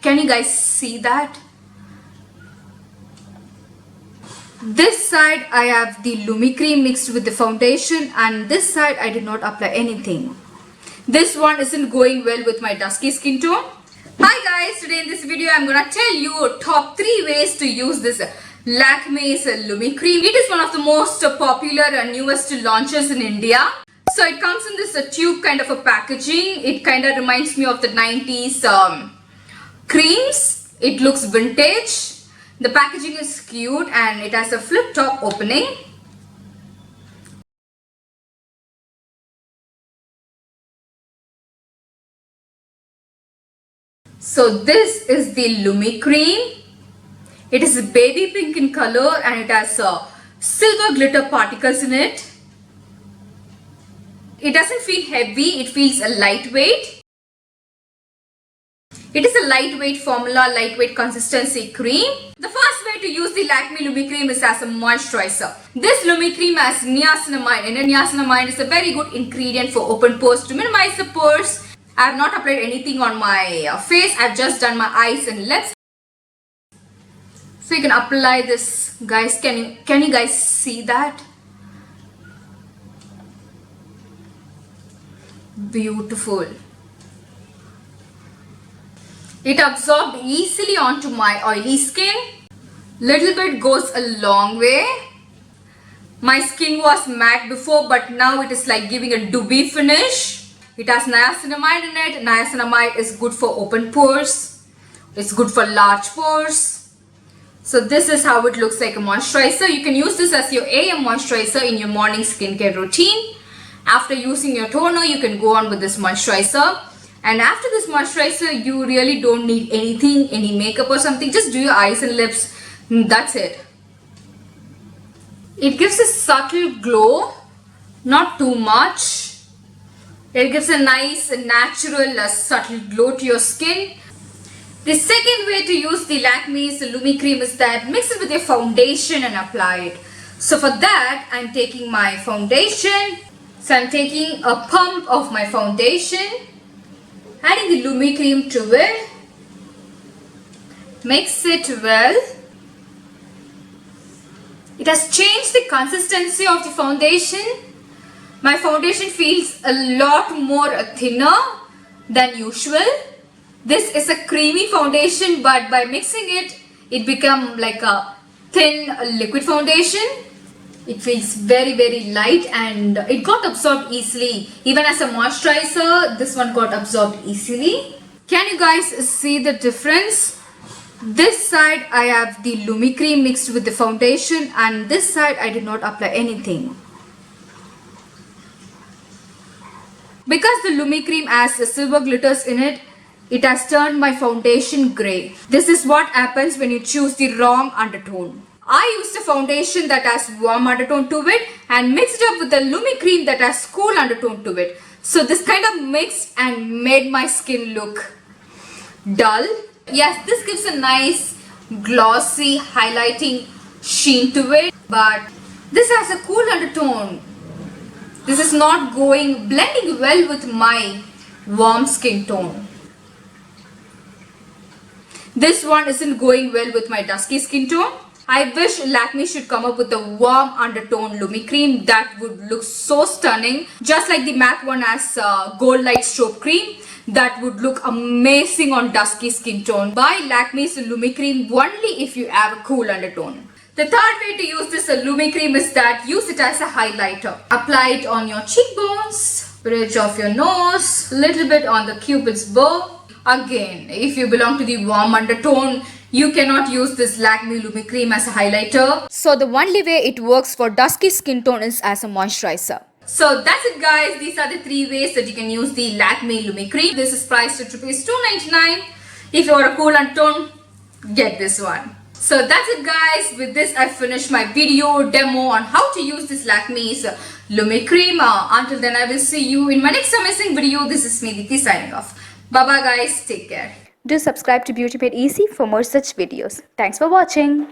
Can you guys see that? This side I have the Lumi cream mixed with the foundation, and this side I did not apply anything. This one isn't going well with my dusky skin tone. Hi guys, today in this video I'm gonna tell you top 3 ways to use this Lakme's Lumi cream. It is one of the most popular and newest launches in India. So it comes in this tube kind of a packaging. It kind of reminds me of the 90s creams. It looks vintage. The packaging is cute and it has a flip top opening. So this is the Lumi cream. It is baby pink in color and it has silver glitter particles in it. It doesn't feel heavy, it feels lightweight. It is a lightweight formula, lightweight consistency cream. The first way to use the Lakme Lumi cream is as a moisturizer. This Lumi cream has niacinamide, and niacinamide is a very good ingredient for open pores to minimize the pores. I have not applied anything on my face. I have just done my eyes and lips. So you can apply this, guys. Can you guys see that? Beautiful. It absorbed easily onto my oily skin. Little bit goes a long way. My skin was matte before, but now it is like giving a dewy finish. It has niacinamide in it. Niacinamide is good for open pores. It's good for large pores. So this is how it looks like a moisturizer. You can use this as your AM moisturizer in your morning skincare routine. After using your toner, you can go on with this moisturizer. And after this moisturizer, you really don't need anything, any makeup or something. Just do your eyes and lips. That's it. It gives a subtle glow, not too much. It gives a nice, natural, subtle glow to your skin. The second way to use the Lakme's Lumi cream is that mix it with your foundation and apply it. So for that, I'm taking my foundation. So I'm taking a pump of my foundation, adding the Lumi cream to it. Mix it well. It has changed the consistency of the foundation. My foundation feels a lot more thinner than usual. This is a creamy foundation, but by mixing it, it becomes like a thin liquid foundation. It feels very, very light and it got absorbed easily. Even as a moisturizer, this one got absorbed easily. Can you guys see the difference? This side I have the Lumi cream mixed with the foundation, and this side I did not apply anything. Because the Lumi cream has the silver glitters in it, it has turned my foundation grey. This is what happens when you choose the wrong undertone. I used a foundation that has warm undertone to it and mixed it up with the Lumi cream that has cool undertone to it. So this kind of mixed and made my skin look dull. Yes, this gives a nice glossy highlighting sheen to it, but this has a cool undertone. This is not blending well with my warm skin tone. This one isn't going well with my dusky skin tone. I wish Lakme should come up with a warm undertone Lumi cream that would look so stunning. Just like the MAC one has gold light strobe cream. That would look amazing on dusky skin tone. Buy Lakme's Lumi cream only if you have a cool undertone. The third way to use this Lumi cream is that use it as a highlighter. Apply it on your cheekbones, bridge of your nose, little bit on the cupid's bow. Again, if you belong to the warm undertone, you cannot use this Lakme Lumi cream as a highlighter. So the only way it works for dusky skin tone is as a moisturizer. So that's it guys. These are the 3 ways that you can use the Lakme Lumi cream. This is priced at ₹299. If you are a cool undertone, get this one. So that's it guys. With this I finished my video demo on how to use this Lakme's Lumi cream. Until then I will see you in my next amazing video. This is me Diti signing off. Bye bye guys. Take care. Do subscribe to Beauty Made Easy for more such videos. Thanks for watching.